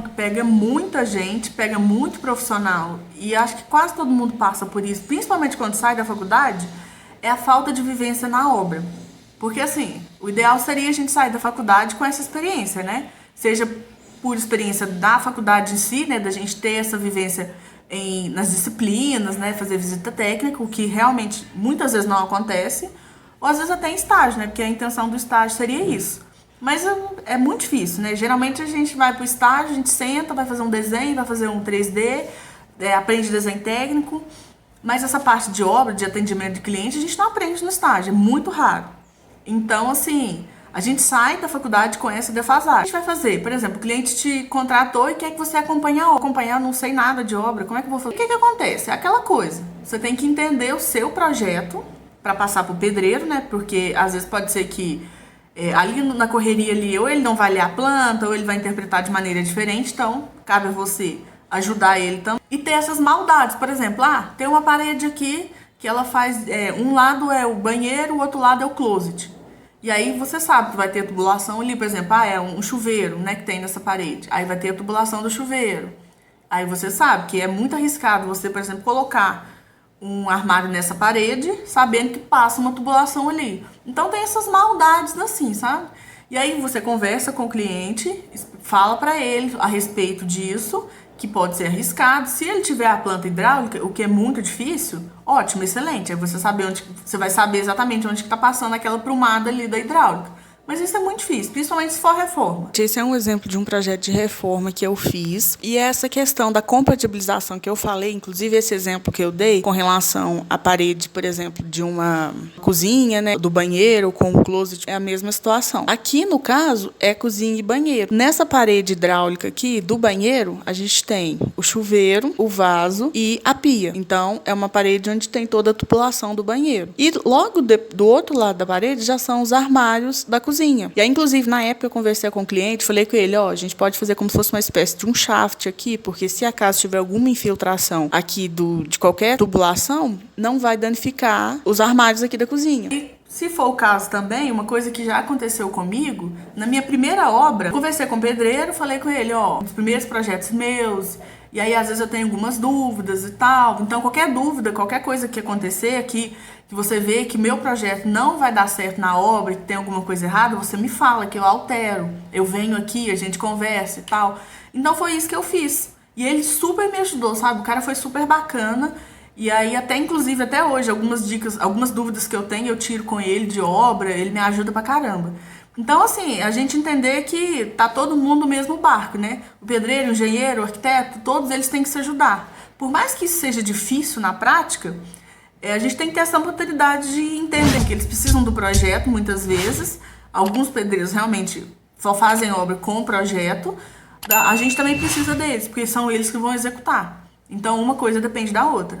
Que pega muita gente, pega muito profissional, e acho que quase todo mundo passa por isso, principalmente quando sai da faculdade, é a falta de vivência na obra. Porque assim, o ideal seria a gente sair da faculdade com essa experiência, né? Seja por experiência da faculdade em si, né, da gente ter essa vivência nas disciplinas, né, fazer visita técnica, o que realmente muitas vezes não acontece, ou às vezes até em estágio, né, porque a intenção do estágio seria isso. Mas é muito difícil, né? Geralmente a gente vai para o estágio, a gente senta, vai fazer um desenho, vai fazer um 3D, aprende desenho técnico, mas essa parte de obra, de atendimento de cliente, a gente não aprende no estágio, é muito raro. Então, assim, a gente sai da faculdade com essa defasagem. A gente vai fazer, por exemplo, o cliente te contratou e quer que você acompanhar, não sei nada de obra, como é que eu vou fazer? O que acontece? É aquela coisa, você tem que entender o seu projeto para passar para o pedreiro, né? Porque às vezes pode ser que ali na correria ali, ou ele não vai ler a planta, ou ele vai interpretar de maneira diferente, então cabe a você ajudar ele também. E ter essas maldades, por exemplo, tem uma parede aqui que ela faz, um lado é o banheiro, o outro lado é o closet. E aí você sabe que vai ter tubulação ali, por exemplo, é um chuveiro, né, que tem nessa parede. Aí vai ter a tubulação do chuveiro. Aí você sabe que é muito arriscado você, por exemplo, colocar um armário nessa parede, sabendo que passa uma tubulação ali. Então tem essas maldades assim, sabe? E aí você conversa com o cliente, fala para ele a respeito disso, que pode ser arriscado. Se ele tiver a planta hidráulica, o que é muito difícil, ótimo, excelente. Aí você vai saber exatamente onde que tá passando aquela prumada ali da hidráulica. Mas isso é muito difícil, principalmente se for reforma. Esse é um exemplo de um projeto de reforma que eu fiz. E essa questão da compatibilização que eu falei, inclusive esse exemplo que eu dei, com relação à parede, por exemplo, de uma cozinha, né, do banheiro com o closet, é a mesma situação. Aqui, no caso, é cozinha e banheiro. Nessa parede hidráulica aqui, do banheiro, a gente tem o chuveiro, o vaso e a pia. Então, é uma parede onde tem toda a tubulação do banheiro. E logo do outro lado da parede já são os armários da cozinha. E aí, inclusive, na época eu conversei com o cliente, falei com ele, a gente pode fazer como se fosse uma espécie de um shaft aqui, porque se acaso tiver alguma infiltração aqui de qualquer tubulação, não vai danificar os armários aqui da cozinha. E se for o caso também, uma coisa que já aconteceu comigo, na minha primeira obra, conversei com o pedreiro, falei com ele, os primeiros projetos meus, e aí às vezes eu tenho algumas dúvidas e tal, então qualquer dúvida, qualquer coisa que acontecer aqui, que você vê que meu projeto não vai dar certo na obra, que tem alguma coisa errada, você me fala, que eu altero, eu venho aqui, a gente conversa e tal. Então foi isso que eu fiz, e ele super me ajudou, sabe, o cara foi super bacana. E aí, inclusive, até hoje, algumas dicas, algumas dúvidas que eu tenho, eu tiro com ele de obra, ele me ajuda pra caramba. Então, assim, a gente entender que tá todo mundo no mesmo barco, né? O pedreiro, o engenheiro, o arquiteto, todos eles têm que se ajudar. Por mais que isso seja difícil na prática, a gente tem que ter essa oportunidade de entender que eles precisam do projeto, muitas vezes. Alguns pedreiros realmente só fazem obra com o projeto. A gente também precisa deles, porque são eles que vão executar. Então, uma coisa depende da outra.